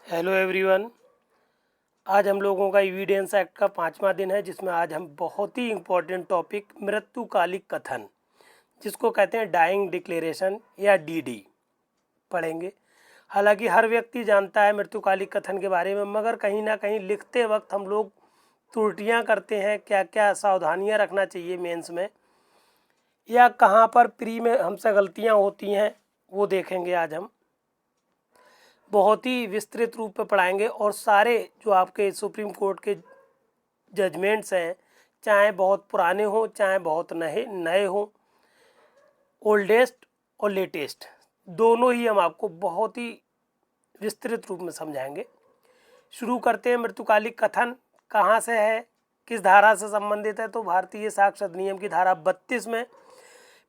Hello everyone. आज हम लोगों का एविडेंस एक्ट का 5वां दिन है, जिसमें आज हम बहुत ही इम्पोर्टेंट टॉपिक मृत्युकालिक कथन, जिसको कहते हैं डाइंग डिक्लेरेशन या डीडी, पढ़ेंगे। हालांकि हर व्यक्ति जानता है मृत्युकालिक कथन के बारे में, मगर कहीं ना कहीं लिखते वक्त हम लोग त्रुटियां करते हैं। क्या क्या सावधानियां रखना चाहिए मेंस में, या कहाँ पर प्री में हमसे गलतियां होती हैं, वो देखेंगे आज हम। बहुत ही विस्तृत रूप में पढ़ाएंगे और सारे जो आपके सुप्रीम कोर्ट के जजमेंट्स हैं, चाहे बहुत पुराने हों चाहे बहुत नए नए हों, ओल्डेस्ट और लेटेस्ट, दोनों ही हम आपको बहुत ही विस्तृत रूप में समझाएंगे। शुरू करते हैं। मृत्युकालिक कथन कहाँ से है, किस धारा से संबंधित है? तो भारतीय साक्ष्य अधिनियम की धारा 32 में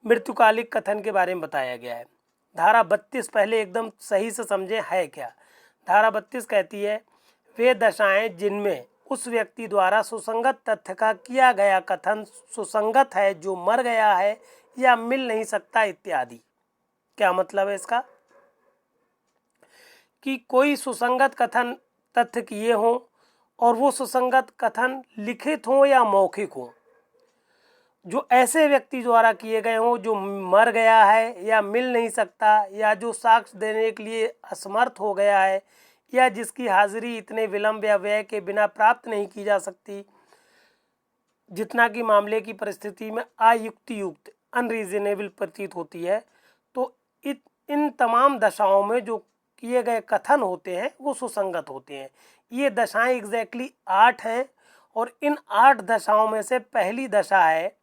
मृत्युकालिक कथन के बारे में बताया गया है। धारा 32 पहले एकदम सही से समझें है क्या। धारा 32 कहती है, वे दशाएं जिनमें उस व्यक्ति द्वारा सुसंगत तथ्य का किया गया कथन सुसंगत है जो मर गया है या मिल नहीं सकता इत्यादि। क्या मतलब है इसका? कि कोई सुसंगत कथन तथ्य किए हों और वो सुसंगत कथन लिखित हों या मौखिक हों, जो ऐसे व्यक्ति द्वारा किए गए हों जो मर गया है या मिल नहीं सकता, या जो साक्ष्य देने के लिए असमर्थ हो गया है, या जिसकी हाजिरी इतने विलंब या व्यय के बिना प्राप्त नहीं की जा सकती, जितना कि मामले की परिस्थिति में अयुक्तियुक्त अनरीजनेबल प्रतीत होती है। तो इन तमाम दशाओं में जो किए गए कथन होते हैं वो सुसंगत होते हैं। ये दशाएं एग्जैक्टली 8 हैं, और इन 8 दशाओं में से पहली दशा है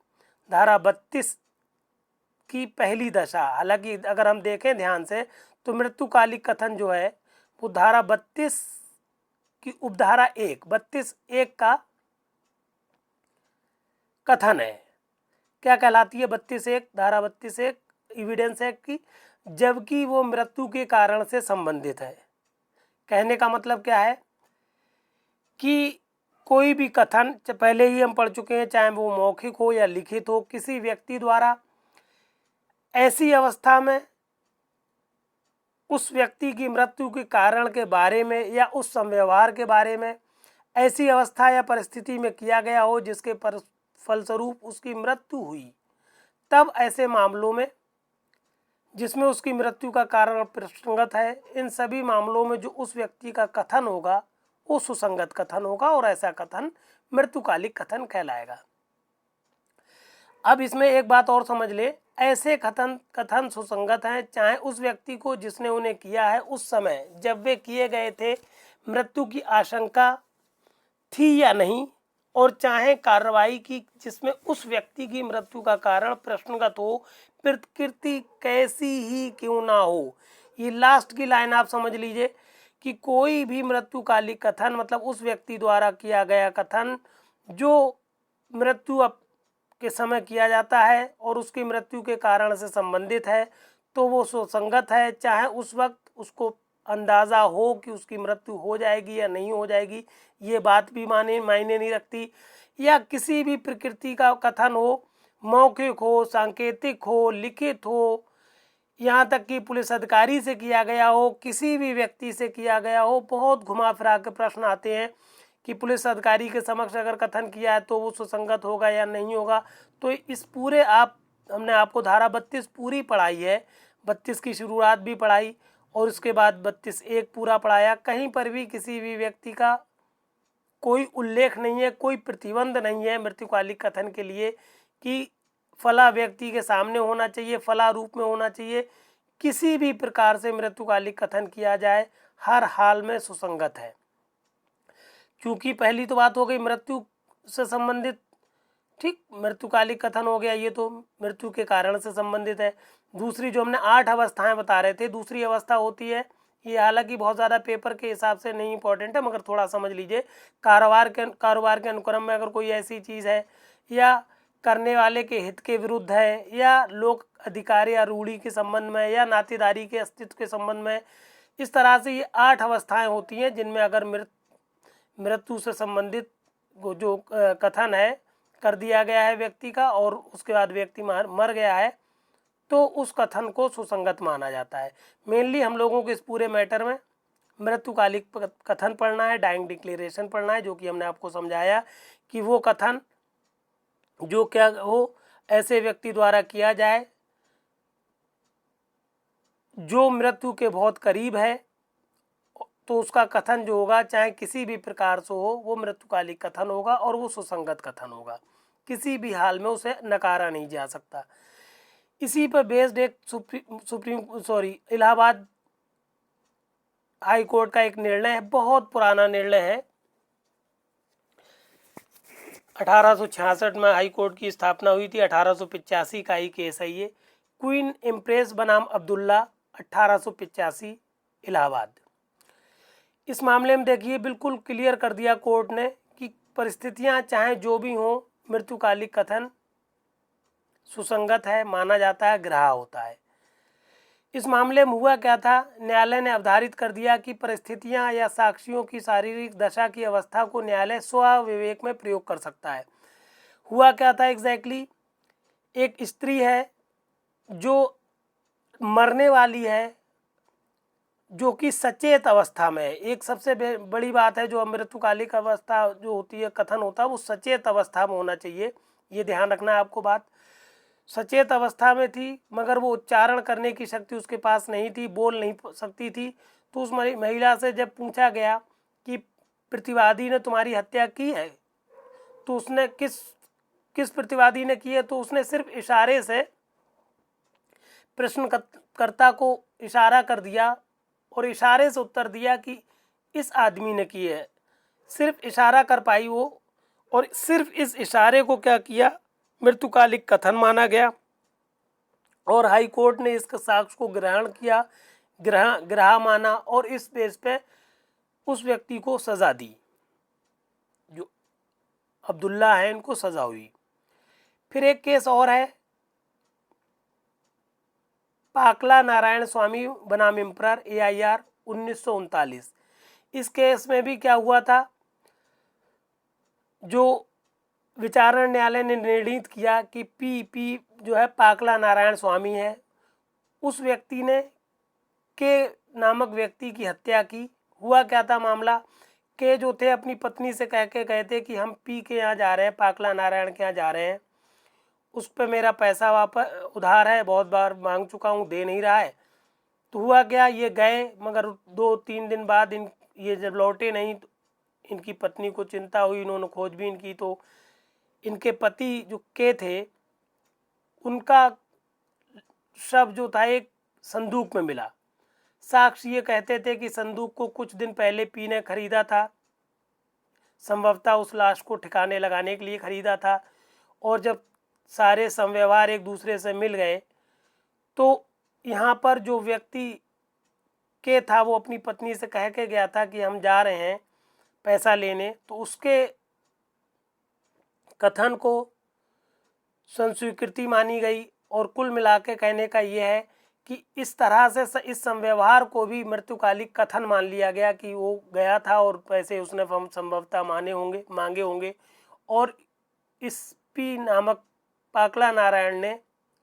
धारा 32 की पहली दशा। हालांकि अगर हम देखें ध्यान से तो मृत्युकालिक कथन जो है वो धारा 32 की उपधारा 32(1) का कथन है। क्या कहलाती है 32(1)? धारा 32(1) एविडेंस एक्ट की, जबकि वो मृत्यु के कारण से संबंधित है। कहने का मतलब क्या है कि कोई भी कथन, पहले ही हम पढ़ चुके हैं, चाहे वो मौखिक हो या लिखित हो, किसी व्यक्ति द्वारा ऐसी अवस्था में उस व्यक्ति की मृत्यु के कारण के बारे में या उस संव्यवहार के बारे में ऐसी अवस्था या परिस्थिति में किया गया हो जिसके फलस्वरूप उसकी मृत्यु हुई, तब ऐसे मामलों में जिसमें उसकी मृत्यु का कारण प्रसंगत है, इन सभी मामलों में जो उस व्यक्ति का कथन होगा वो सुसंगत कथन होगा, और ऐसा कथन मृत्युकालिक कथन कहलाएगा। अब इसमें एक बात और समझ ले, ऐसे कथन सुसंगत हैं चाहे उस व्यक्ति को जिसने उन्हें किया है उस समय जब वे किए गए थे मृत्यु की आशंका थी या नहीं, और चाहे कार्रवाई की जिसमें उस व्यक्ति की मृत्यु का कारण प्रश्नगत हो, प्रकृति कैसी ही क्यों ना हो। ये लास्ट की लाइन आप समझ लीजिए कि कोई भी मृत्युकालिक कथन मतलब उस व्यक्ति द्वारा किया गया कथन जो मृत्यु के समय किया जाता है और उसकी मृत्यु के कारण से संबंधित है, तो वो सुसंगत है, चाहे उस वक्त उसको अंदाज़ा हो कि उसकी मृत्यु हो जाएगी या नहीं हो जाएगी, ये बात भी मायने नहीं रखती। या किसी भी प्रकृति का कथन हो, मौखिक हो, सांकेतिक हो, लिखित हो, यहाँ तक कि पुलिस अधिकारी से किया गया हो, किसी भी व्यक्ति से किया गया हो। बहुत घुमा फिरा के प्रश्न आते हैं कि पुलिस अधिकारी के समक्ष अगर कथन किया है तो वो सुसंगत होगा या नहीं होगा। तो इस पूरे हमने आपको धारा 32 पूरी पढ़ाई है, 32 की शुरुआत भी पढ़ाई और उसके बाद 32(1) पूरा पढ़ाया। कहीं पर भी किसी भी व्यक्ति का कोई उल्लेख नहीं है, कोई प्रतिबंध नहीं है मृत्युकालिक कथन के लिए कि फला व्यक्ति के सामने होना चाहिए, फला रूप में होना चाहिए। किसी भी प्रकार से मृत्युकालिक कथन किया जाए हर हाल में सुसंगत है। क्योंकि पहली तो बात हो गई मृत्यु से संबंधित, ठीक, मृत्युकालिक कथन हो गया, ये तो मृत्यु के कारण से संबंधित है। दूसरी जो हमने 8 अवस्थाएं बता रहे थे, दूसरी अवस्था होती है, ये हालांकि बहुत ज़्यादा पेपर के हिसाब से नहीं इंपॉर्टेंट है मगर थोड़ा समझ लीजिए। कारोबार के अनुक्रम में अगर कोई ऐसी चीज़ है या करने वाले के हित के विरुद्ध है, या लोक अधिकार या रूढ़ी के संबंध में, या नातेदारी के अस्तित्व के संबंध में, इस तरह से ये 8 अवस्थाएं होती हैं जिनमें अगर मृत्यु से संबंधित जो कथन है कर दिया गया है व्यक्ति का और उसके बाद व्यक्ति मर गया है, तो उस कथन को सुसंगत माना जाता है। मेनली हम लोगों को इस पूरे मैटर में मृत्युकालिक कथन पढ़ना है, डाइंग डिक्लेरेशन पढ़ना है, जो कि हमने आपको समझाया कि वो कथन जो क्या हो ऐसे व्यक्ति द्वारा किया जाए जो मृत्यु के बहुत करीब है, तो उसका कथन जो होगा चाहे किसी भी प्रकार से हो वो मृत्युकालिक कथन होगा और वो सुसंगत कथन होगा, किसी भी हाल में उसे नकारा नहीं जा सकता। इसी पर बेस्ड एक इलाहाबाद हाई कोर्ट का एक निर्णय है, बहुत पुराना निर्णय है। 1866 में हाई कोर्ट की स्थापना हुई थी। 1885 का ही केस है ये। क्वीन इम्प्रेस बनाम अब्दुल्ला, 1885 इलाहाबाद। इस मामले में देखिए बिल्कुल क्लियर कर दिया कोर्ट ने कि परिस्थितियां चाहे जो भी हों, मृत्युकालिक कथन सुसंगत है, माना जाता है, ग्राह्य होता है। इस मामले में हुआ क्या था, न्यायालय ने अवधारित कर दिया कि परिस्थितियां या साक्षियों की शारीरिक दशा की अवस्था को न्यायालय स्वविवेक में प्रयोग कर सकता है। हुआ क्या था एग्जैक्टली, एक स्त्री है जो मरने वाली है, जो कि सचेत अवस्था में है। एक सबसे बड़ी बात है, जो मृत्युकालिक अवस्था जो होती है, कथन होता है, वो सचेत अवस्था में होना चाहिए, ये ध्यान रखना है आपको बात। सचेत अवस्था में थी मगर वो उच्चारण करने की शक्ति उसके पास नहीं थी, बोल नहीं सकती थी। तो उस महिला से जब पूछा गया कि प्रतिवादी ने तुम्हारी हत्या की है, तो उसने किस प्रतिवादी ने की है, तो उसने सिर्फ इशारे से प्रश्नकर्ता को इशारा कर दिया और इशारे से उत्तर दिया कि इस आदमी ने की है। सिर्फ इशारा कर पाई वो, और सिर्फ इस इशारे को क्या किया, मृत्युकालिक कथन माना गया और हाई कोर्ट ने इसके साक्ष्य को ग्रहण किया, ग्राह्य माना और इस बेस पे उस व्यक्ति को सजा दी, जो अब्दुल्ला है, इनको सजा हुई। फिर एक केस और है, पाकला नारायण स्वामी बनाम एम्परर, AIR 1939। इस केस में भी क्या हुआ था, जो विचारण न्यायालय ने निर्णित किया कि पी जो है पाकला नारायण स्वामी है, उस व्यक्ति ने के नामक व्यक्ति की हत्या की। हुआ क्या था मामला, के जो थे अपनी पत्नी से कह के गए थे कि हम पी के यहाँ जा रहे हैं, पाकला नारायण के यहाँ जा रहे हैं, उस पर मेरा पैसा वापस उधार है, बहुत बार मांग चुका हूँ, दे नहीं रहा है। तो हुआ क्या, ये गए मगर 2-3 दिन बाद ये जब लौटे नहीं, तो इनकी पत्नी को चिंता हुई, इन्होंने खोजबीन की, तो इनके पति जो के थे उनका शव जो था एक संदूक में मिला। साक्ष्य ये कहते थे कि संदूक को कुछ दिन पहले पी ने खरीदा था, संभवतः उस लाश को ठिकाने लगाने के लिए खरीदा था, और जब सारे संव्यवहार एक दूसरे से मिल गए तो यहाँ पर जो व्यक्ति के था वो अपनी पत्नी से कह के गया था कि हम जा रहे हैं पैसा लेने, तो उसके कथन को संस्वीकृति मानी गई। और कुल मिला के कहने का यह है कि इस तरह से इस संव्यवहार को भी मृत्युकालिक कथन मान लिया गया कि वो गया था और पैसे उसने संभवतः मांगे होंगे और इस पी नामक पाकला नारायण ने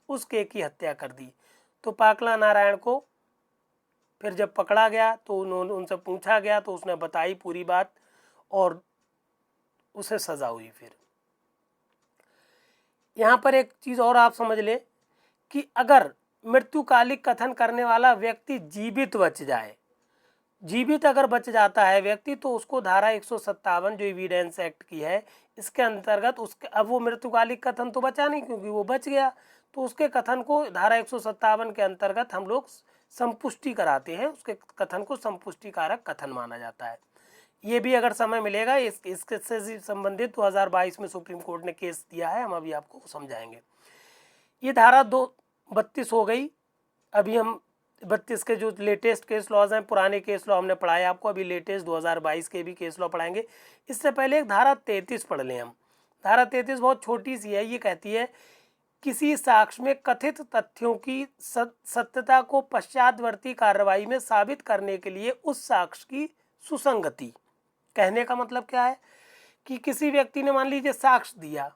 उस के की हत्या कर दी। तो पाकला नारायण को फिर जब पकड़ा गया तो उनसे पूछा गया तो उसने बताई पूरी बात और उसे सजा हुई। फिर यहाँ पर एक चीज़ और आप समझ ले कि अगर मृत्युकालिक कथन करने वाला व्यक्ति जीवित बच जाए, जीवित अगर बच जाता है व्यक्ति, तो उसको धारा 157 जो एविडेंस एक्ट की है इसके अंतर्गत उसके, अब वो मृत्युकालिक कथन तो बचा नहीं क्योंकि वो बच गया, तो उसके कथन को धारा 157 के अंतर्गत हम लोग संपुष्टि कराते हैं, उसके कथन को संपुष्टिकारक कथन माना जाता है। ये भी अगर समय मिलेगा इसके से संबंधित 2022 में सुप्रीम कोर्ट ने केस दिया है, हम अभी आपको समझाएंगे। ये धारा 32 हो गई। अभी हम 32 के जो लेटेस्ट केस लॉज हैं, पुराने केस लॉ हमने पढ़ाए आपको, अभी लेटेस्ट 2022 के भी केस लॉ पढ़ाएंगे। इससे पहले एक धारा 33 पढ़ लें हम। धारा 33 बहुत छोटी सी है, ये कहती है किसी साक्ष्य में कथित तथ्यों की सत्यता को पश्चातवर्ती कार्रवाई में साबित करने के लिए उस साक्ष्य की सुसंगति। कहने का मतलब क्या है कि किसी व्यक्ति ने मान लीजिए साक्ष्य दिया,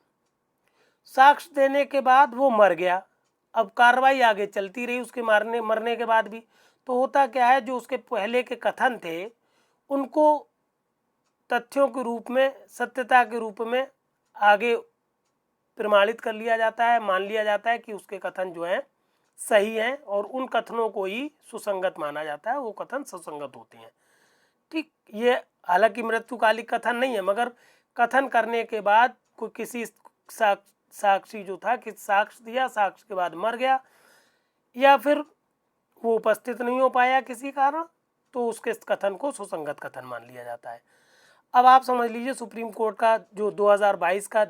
साक्ष्य देने के बाद वो मर गया, अब कार्रवाई आगे चलती रही उसके मरने के बाद भी, तो होता क्या है, जो उसके पहले के कथन थे उनको तथ्यों के रूप में, सत्यता के रूप में आगे प्रमाणित कर लिया जाता है, मान लिया जाता है कि उसके कथन जो हैं सही हैं और उन कथनों को ही सुसंगत माना जाता है, वो कथन सुसंगत होते हैं। ठीक, ये हालांकि मृत्युकालिक कथन नहीं है, मगर कथन करने के बाद कोई किसी साक्षी जो था कि साक्ष्य दिया, साक्ष्य के बाद मर गया या फिर वो उपस्थित नहीं हो पाया किसी कारण, तो उसके कथन को सुसंगत कथन मान लिया जाता है। अब आप समझ लीजिए सुप्रीम कोर्ट का जो 2022 का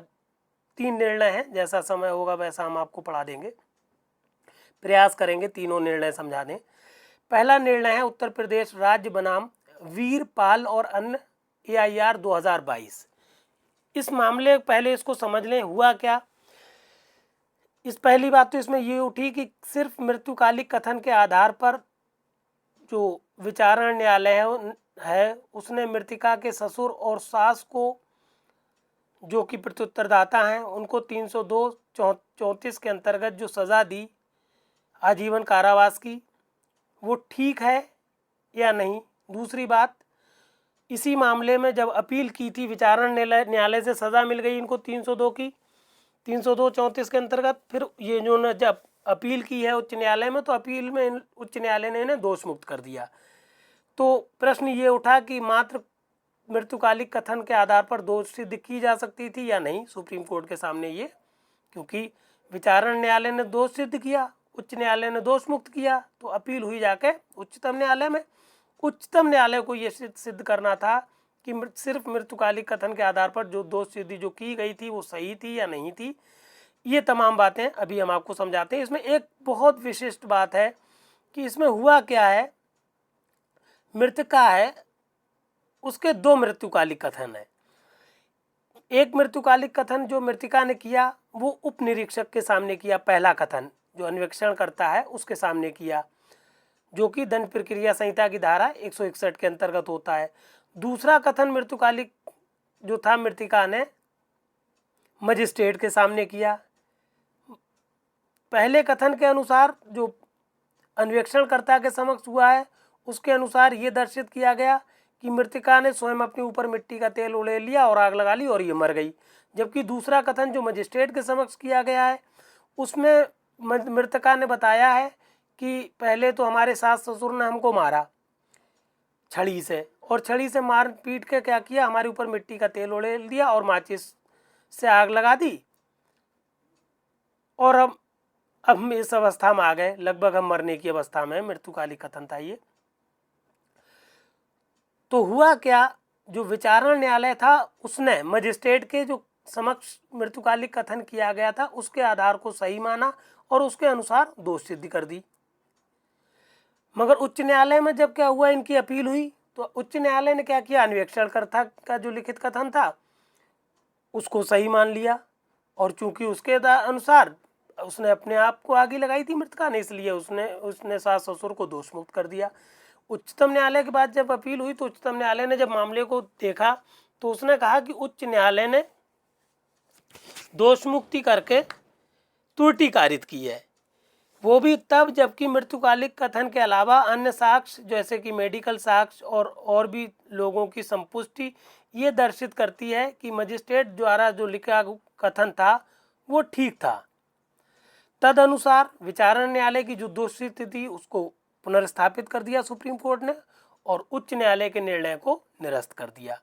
3 निर्णय है, जैसा समय होगा वैसा हम आपको पढ़ा देंगे, प्रयास करेंगे तीनों निर्णय समझा दें। पहला निर्णय है उत्तर प्रदेश राज्य बनाम वीरपाल और अन्य AIR 2022। इस मामले पहले इसको समझ लें हुआ क्या। इस पहली बात तो इसमें ये उठी कि सिर्फ मृत्युकालिक कथन के आधार पर जो विचारण न्यायालय है उसने मृतिका के ससुर और सास को, जो कि प्रत्युत्तरदाता हैं, उनको 302(34) के अंतर्गत जो सज़ा दी आजीवन कारावास की, वो ठीक है या नहीं। दूसरी बात, इसी मामले में जब अपील की थी, विचारण न्यायालय से सज़ा मिल गई इनको 302 की, 302(34) के अंतर्गत, फिर ये जो ने जब अपील की है उच्च न्यायालय में, तो अपील में उच्च न्यायालय ने इन्हें दोष मुक्त कर दिया। तो प्रश्न ये उठा कि मात्र मृत्युकालिक कथन के आधार पर दोष सिद्ध की जा सकती थी या नहीं सुप्रीम कोर्ट के सामने ये, क्योंकि विचारण न्यायालय ने दोष सिद्ध किया, उच्च न्यायालय ने दोष मुक्त किया, तो अपील हुई जाके उच्चतम न्यायालय में। उच्चतम न्यायालय को ये सिद्ध करना था कि सिर्फ मृत्युकालिक कथन के आधार पर जो दोष सिद्धि जो की गई थी वो सही थी या नहीं थी। ये तमाम बातें अभी हम आपको समझाते हैं। इसमें एक बहुत विशिष्ट बात है कि इसमें हुआ क्या है, मृतका है उसके 2 मृत्युकालिक कथन है। एक मृत्युकालिक कथन जो मृतिका ने किया वो उप निरीक्षक के सामने किया, पहला कथन जो अन्वेषण करता है उसके सामने किया, जो कि दंड प्रक्रिया संहिता की धारा 161 के अंतर्गत होता है। दूसरा कथन मृत्युकालिक जो था मृतिका ने मजिस्ट्रेट के सामने किया। पहले कथन के अनुसार जो अन्वेषणकर्ता के समक्ष हुआ है उसके अनुसार ये दर्शित किया गया कि मृतिका ने स्वयं अपने ऊपर मिट्टी का तेल उड़ेल लिया और आग लगा ली और ये मर गई। जबकि दूसरा कथन जो मजिस्ट्रेट के समक्ष किया गया है उसमें मृतका ने बताया है कि पहले तो हमारे सास ससुर ने हमको मारा छड़ी से, और छड़ी से मार पीट के क्या किया, हमारे ऊपर मिट्टी का तेल उड़ेल दिया और माचिस से आग लगा दी, और अब हम इस अवस्था में आ गए, लगभग हम मरने की अवस्था में। मृत्युकालिक कथन था ये। तो हुआ क्या, जो विचारण न्यायालय था उसने मजिस्ट्रेट के जो समक्ष मृत्युकालिक कथन किया गया था उसके आधार को सही माना और उसके अनुसार दोष सिद्ध कर दी। मगर उच्च न्यायालय में जब क्या हुआ, इनकी अपील हुई, तो उच्च न्यायालय ने क्या किया, अन्वेषणकर्ता का जो लिखित कथन था उसको सही मान लिया, और चूंकि उसके अनुसार उसने अपने आप को आगे लगाई थी मृतका ने, इसलिए उसने सास ससुर को दोष मुक्त कर दिया। उच्चतम न्यायालय के बाद जब अपील हुई तो उच्चतम न्यायालय ने जब मामले को देखा तो उसने कहा कि उच्च न्यायालय ने दोष मुक्ति करके त्रुटि कारित की है, वो भी तब जबकि मृत्युकालिक कथन के अलावा अन्य साक्ष्य जैसे कि मेडिकल साक्ष्य और भी लोगों की संपुष्टि ये दर्शित करती है कि मजिस्ट्रेट द्वारा जो लिखा कथन था वो ठीक था। तदनुसार विचारण न्यायालय की जो दोष सिद्धि थी उसको पुनर्स्थापित कर दिया सुप्रीम कोर्ट ने, और उच्च न्यायालय के निर्णय को निरस्त कर दिया।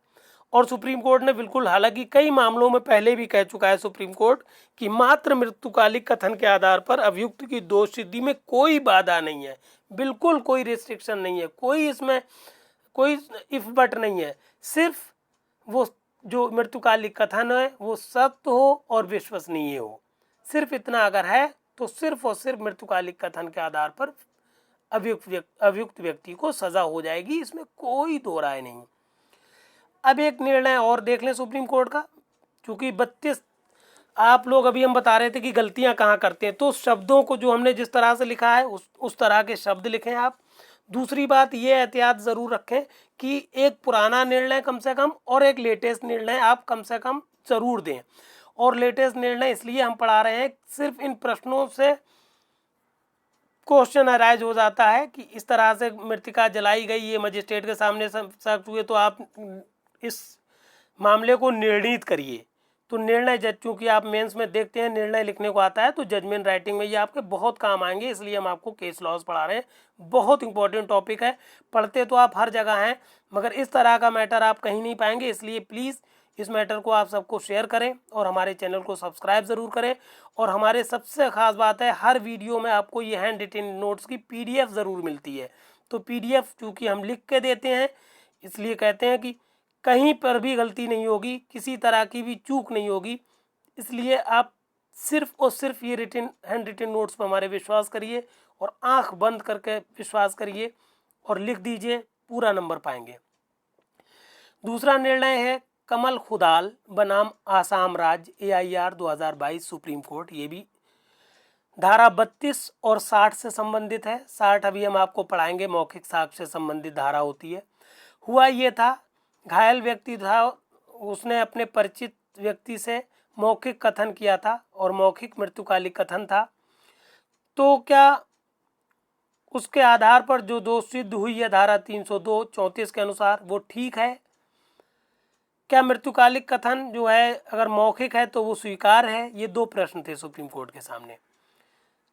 और सुप्रीम कोर्ट ने बिल्कुल, हालांकि कई मामलों में पहले भी कह चुका है सुप्रीम कोर्ट कि मात्र मृत्युकालिक कथन के आधार पर अभियुक्त की दोष सिद्धि में कोई बाधा नहीं है, बिल्कुल कोई रिस्ट्रिक्शन नहीं है, कोई इसमें कोई इफ बट नहीं है। सिर्फ वो जो मृत्युकालिक कथन है वो सत्य हो और विश्वसनीय हो, सिर्फ इतना अगर है तो सिर्फ और सिर्फ मृत्युकालिक कथन के आधार पर अभियुक्त व्यक्ति को सजा हो जाएगी, इसमें कोई दो राय नहीं। अब एक निर्णय और देख लें सुप्रीम कोर्ट का, क्योंकि 32 आप लोग अभी हम बता रहे थे कि गलतियां कहाँ करते हैं, तो शब्दों को जो हमने जिस तरह से लिखा है उस तरह के शब्द लिखें आप। दूसरी बात ये एहतियात ज़रूर रखें कि एक पुराना निर्णय कम से कम और एक लेटेस्ट निर्णय आप कम से कम ज़रूर दें। और लेटेस्ट निर्णय इसलिए हम पढ़ा रहे हैं सिर्फ इन प्रश्नों से क्वेश्चन अराइज हो जाता है कि इस तरह से मृतिका जलाई गई, ये मजिस्ट्रेट के सामने साबित हुए, तो आप इस मामले को निर्णीत करिए। तो निर्णय जज, चूँकि आप मेंस में देखते हैं निर्णय लिखने को आता है, तो जजमेंट राइटिंग में ये आपके बहुत काम आएंगे, इसलिए हम आपको केस लॉज पढ़ा रहे हैं। बहुत इंपॉर्टेंट टॉपिक है, पढ़ते तो आप हर जगह हैं, मगर इस तरह का मैटर आप कहीं नहीं पाएंगे। इसलिए प्लीज़ इस मैटर को आप सबको शेयर करें और हमारे चैनल को सब्सक्राइब ज़रूर करें। और हमारे सबसे ख़ास बात है, हर वीडियो में आपको ये हैंड रिटन नोट्स की PDF ज़रूर मिलती है। तो PDF चूँकि हम लिख के देते हैं, इसलिए कहते हैं कि कहीं पर भी गलती नहीं होगी, किसी तरह की भी चूक नहीं होगी। इसलिए आप सिर्फ और सिर्फ ये हैंड रिटन नोट्स पर हमारे विश्वास करिए और आंख बंद करके विश्वास करिए और लिख दीजिए, पूरा नंबर पाएंगे। दूसरा निर्णय है कमल खुदाल बनाम आसाम राज्य AIR 2022 सुप्रीम कोर्ट। ये भी धारा 32 और 60 से संबंधित है। 60 अभी हम आपको पढ़ाएंगे, मौखिक साक्ष्य से संबंधित धारा होती है। हुआ ये था, घायल व्यक्ति था, उसने अपने परिचित व्यक्ति से मौखिक कथन किया था और मौखिक मृत्युकालिक कथन था। तो क्या उसके आधार पर जो दोष सिद्ध हुई है धारा 302-34 के अनुसार, वो ठीक है? क्या मृत्युकालिक कथन जो है अगर मौखिक है तो वो स्वीकार है? ये दो प्रश्न थे सुप्रीम कोर्ट के सामने।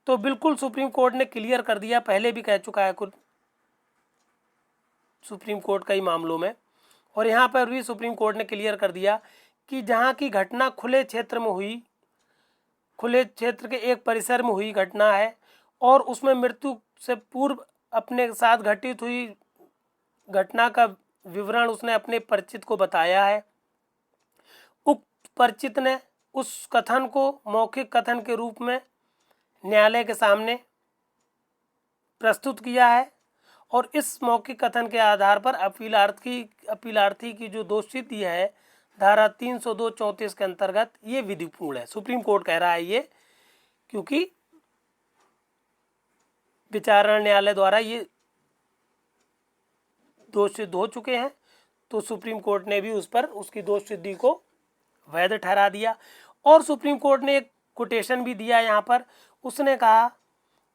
तो बिल्कुल सुप्रीम कोर्ट ने क्लियर कर दिया, पहले भी कह चुका है कुछ सुप्रीम कोर्ट कई मामलों में, और यहाँ पर भी सुप्रीम कोर्ट ने क्लियर कर दिया कि जहाँ की घटना खुले क्षेत्र में हुई, खुले क्षेत्र के एक परिसर में हुई घटना है और उसमें मृत्यु से पूर्व अपने साथ घटित हुई घटना का विवरण उसने अपने परिचित को बताया है, उक्त परिचित ने उस कथन को मौखिक कथन के रूप में न्यायालय के सामने प्रस्तुत किया है और इस मौखिक कथन के आधार पर अपीलार्थी की जो दोषसिद्धि है धारा 302-34 के अंतर्गत ये विधिपूर्ण है। सुप्रीम कोर्ट कह रहा है ये, क्योंकि विचारण न्यायालय द्वारा ये दोष सिद्ध हो चुके हैं, तो सुप्रीम कोर्ट ने भी उस पर उसकी दोष सिद्धि को वैध ठहरा दिया। और सुप्रीम कोर्ट ने एक कोटेशन भी दिया यहाँ पर, उसने कहा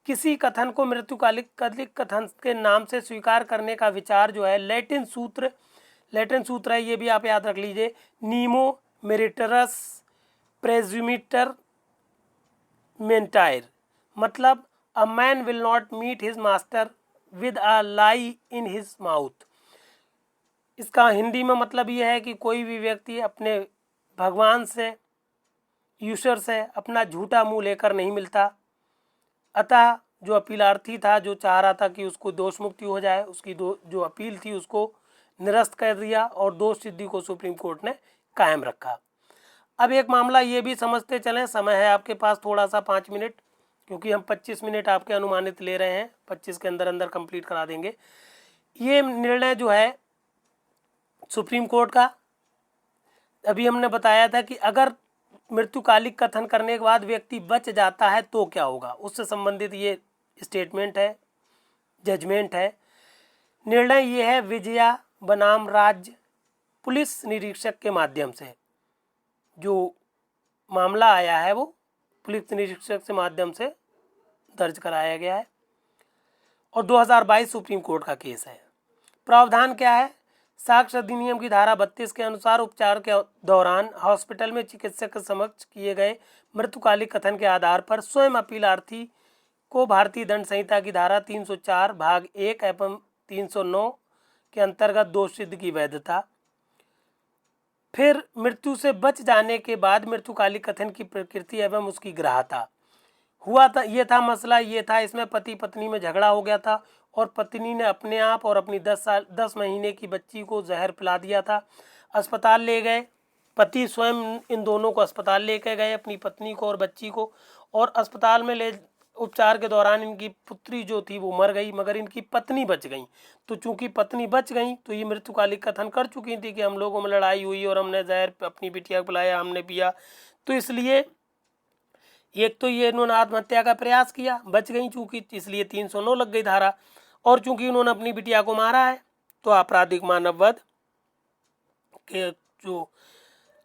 किसी कथन को मृत्युकालिक कथन के नाम से स्वीकार करने का विचार जो है लैटिन सूत्र है, ये भी आप याद रख लीजिए, नीमो मेरिटरस प्रेज्यूमिटर मेंटायर, मतलब a man will not meet his master with a lie in his mouth. इसका हिंदी में मतलब ये है कि कोई भी व्यक्ति अपने भगवान से, ईश्वर से अपना झूठा मुंह लेकर नहीं मिलता। अतः जो अपीलार्थी था, जो चाह रहा था कि उसको दोष मुक्ति हो जाए, उसकी जो अपील थी उसको निरस्त कर दिया और दोष सिद्धि को सुप्रीम कोर्ट ने कायम रखा। अब एक मामला ये भी समझते चलें, समय है आपके पास थोड़ा सा 5 मिनट, क्योंकि हम 25 मिनट आपके अनुमानित ले रहे हैं, 25 के अंदर अंदर कंप्लीट करा देंगे। ये निर्णय जो है सुप्रीम कोर्ट का, अभी हमने बताया था कि अगर मृत्युकालिक कथन करने के बाद व्यक्ति बच जाता है तो क्या होगा, उससे संबंधित ये स्टेटमेंट है, जजमेंट है। निर्णय ये है विजया बनाम राज्य पुलिस निरीक्षक के माध्यम से जो मामला आया है वो पुलिस निरीक्षक के माध्यम से दर्ज कराया गया है और 2022 सुप्रीम कोर्ट का केस है। प्रावधान क्या है? साक्ष्य अधिनियम की धारा 32 के अनुसार उपचार के दौरान हॉस्पिटल में चिकित्सक के समक्ष किए गए मृत्युकालिक कथन के आधार पर स्वयं अपीलार्थी को भारतीय दंड संहिता की धारा 304 भाग 1 एवं 309 के अंतर्गत दोष सिद्ध की वैधता। फिर मृत्यु से बच जाने के बाद मृत्युकालिक कथन की प्रकृति एवं उसकी ग्राह्यता। हुआ था ये था मसला, ये था इसमें पति पत्नी में झगड़ा हो गया था और पत्नी ने अपने आप और अपनी 10 महीने की बच्ची को जहर पिला दिया था। अस्पताल ले गए, पति स्वयं इन दोनों को अस्पताल लेकर गए, अपनी पत्नी को और बच्ची को, और अस्पताल में ले उपचार के दौरान इनकी पुत्री जो थी वो मर गई, मगर इनकी पत्नी बच गई। तो चूंकि पत्नी बच गई तो ये मृत्युकालिक कथन कर चुकी थी कि हम लोगों में लड़ाई हुई और हमने जहर अपनी बिटिया को पिलाया, हमने पिया। तो इसलिए एक तो ये इन्होंने आत्महत्या का प्रयास किया, बच गई चूंकि, इसलिए 309 लग गई धारा, और चूंकि इन्होंने अपनी बिटिया को मारा है तो आपराधिक मानववध के जो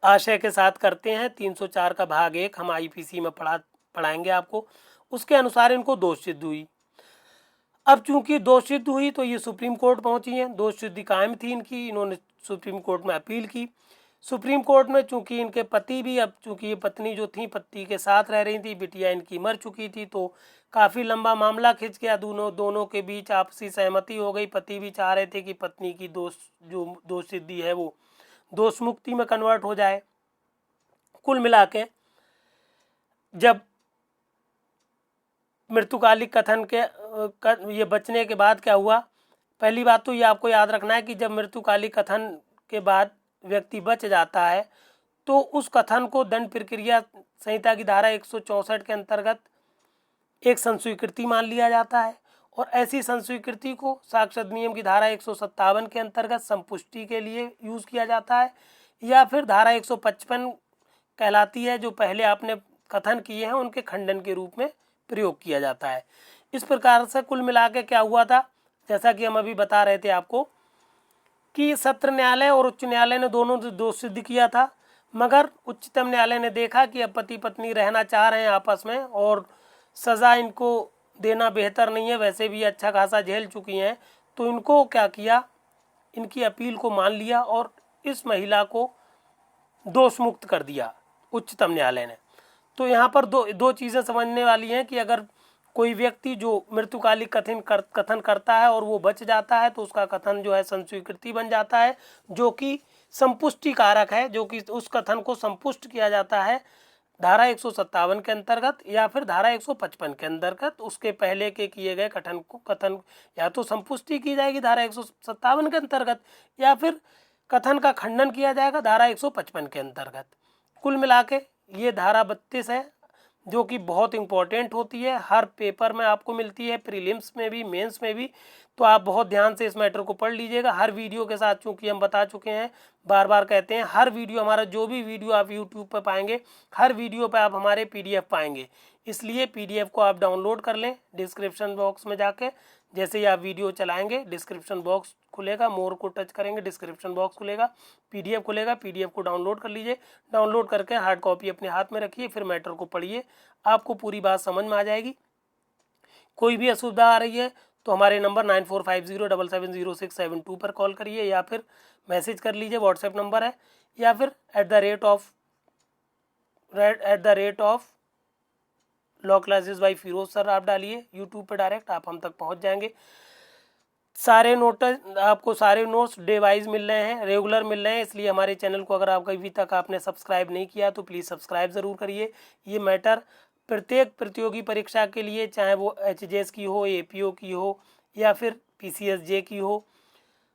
आशय के साथ करते हैं 304 का भाग 1 हम IPC में पढ़ाएंगे आपको, उसके अनुसार इनको दोष सिद्ध हुई। अब चूंकि दोष सिद्ध हुई तो ये सुप्रीम कोर्ट पहुंची हैं, दोष सिद्धि कायम थी इनकी, इन्होंने सुप्रीम कोर्ट में अपील की। सुप्रीम कोर्ट में चूंकि इनके पति भी, अब चूंकि ये पत्नी जो थी पति के साथ रह रही थी, बिटिया इनकी मर चुकी थी, तो काफ़ी लंबा मामला खिंच गया, दोनों के बीच आपसी सहमति हो गई। पति भी चाह रहे थे कि पत्नी की दोष सिद्धि है वो दोष मुक्ति में कन्वर्ट हो जाए। कुल मिला के जब मृत्युकालिक कथन के ये बचने के बाद क्या हुआ, पहली बात तो ये आपको याद रखना है कि जब मृत्युकालिक कथन के बाद व्यक्ति बच जाता है तो उस कथन को दंड प्रक्रिया संहिता की धारा 164 के अंतर्गत एक संस्वीकृति मान लिया जाता है, और ऐसी संस्वीकृति को साक्ष्य अधिनियम की धारा 157 के अंतर्गत संपुष्टि के लिए यूज़ किया जाता है, या फिर धारा 155 कहलाती है जो पहले आपने कथन किए हैं उनके खंडन के रूप में प्रयोग किया जाता है। इस प्रकार से कुल मिला के क्या हुआ था, जैसा कि हम अभी बता रहे थे आपको कि सत्र न्यायालय और उच्च न्यायालय ने दोनों दोष सिद्ध किया था, मगर उच्चतम न्यायालय ने देखा कि अब पति पत्नी रहना चाह रहे हैं आपस में और सज़ा इनको देना बेहतर नहीं है, वैसे भी अच्छा खासा झेल चुकी हैं, तो इनको क्या किया, इनकी अपील को मान लिया और इस महिला को दोष मुक्त कर दिया उच्चतम न्यायालय ने। तो यहाँ पर दो चीज़ें समझने वाली हैं कि अगर कोई व्यक्ति जो मृत्युकालिक कथन करता है और वो बच जाता है तो उसका कथन जो है संस्वीकृति बन जाता है, जो कि संपुष्टि कारक है, जो कि उस कथन को संपुष्ट किया जाता है धारा 157 के अंतर्गत या फिर धारा 155 के अंतर्गत। उसके पहले के किए गए कथन या तो संपुष्टि की जाएगी धारा 157 के अंतर्गत या फिर कथन का खंडन किया जाएगा धारा 155 के अंतर्गत। कुल मिला के ये धारा 32 है जो कि बहुत इम्पोर्टेंट होती है, हर पेपर में आपको मिलती है, प्रीलिम्स में भी मेंस में भी। तो आप बहुत ध्यान से इस मैटर को पढ़ लीजिएगा। हर वीडियो के साथ चूंकि हम बता चुके हैं, बार बार कहते हैं, हर वीडियो हमारा जो भी वीडियो आप यूट्यूब पर पाएंगे हर वीडियो पर आप हमारे PDF पाएंगे, इसलिए PDF को आप डाउनलोड कर लें। डिस्क्रिप्शन बॉक्स में जाके जैसे ही आप वीडियो चलाएंगे डिस्क्रिप्शन बॉक्स खुलेगा, मोर को टच करेंगे डिस्क्रिप्शन बॉक्स खुलेगा, PDF खुलेगा, PDF को डाउनलोड कर लीजिए। डाउनलोड करके हार्ड कॉपी अपने हाथ में रखिए, फिर मैटर को पढ़िए, आपको पूरी बात समझ में आ जाएगी। कोई भी असुविधा आ रही है तो हमारे नंबर 9450770672 पर कॉल करिए या फिर मैसेज कर लीजिए, व्हाट्सएप नंबर है, या फिर @ law classes by Firoz sir आप डालिए यूट्यूब पर, डायरेक्ट आप हम तक पहुंच जाएंगे। सारे नोट्स डे वाइज मिल रहे हैं, रेगुलर मिल रहे हैं, इसलिए हमारे चैनल को अगर आप अभी तक आपने सब्सक्राइब नहीं किया तो प्लीज़ सब्सक्राइब ज़रूर करिए। ये मैटर प्रत्येक प्रतियोगी परीक्षा के लिए, चाहे वो HJS की हो, APO की हो या फिर PCSJ की हो,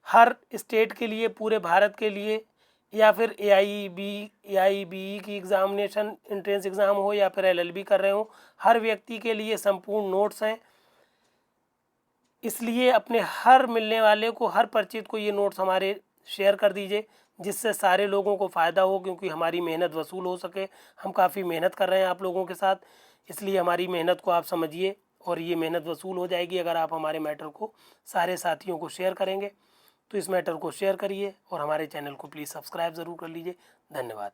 हर स्टेट के लिए, पूरे भारत के लिए, या फिर AIBE की एग्जामिनेशन एंट्रेंस एग्ज़ाम हो या फिर LLB कर रहे हो, हर व्यक्ति के लिए संपूर्ण नोट्स हैं। इसलिए अपने हर मिलने वाले को, हर परिचित को ये नोट्स हमारे शेयर कर दीजिए, जिससे सारे लोगों को फ़ायदा हो, क्योंकि हमारी मेहनत वसूल हो सके। हम काफ़ी मेहनत कर रहे हैं आप लोगों के साथ, इसलिए हमारी मेहनत को आप समझिए और ये मेहनत वसूल हो जाएगी अगर आप हमारे मैटर को सारे साथियों को शेयर करेंगे। तो इस मैटर को शेयर करिए और हमारे चैनल को प्लीज़ सब्सक्राइब ज़रूर कर लीजिए। धन्यवाद।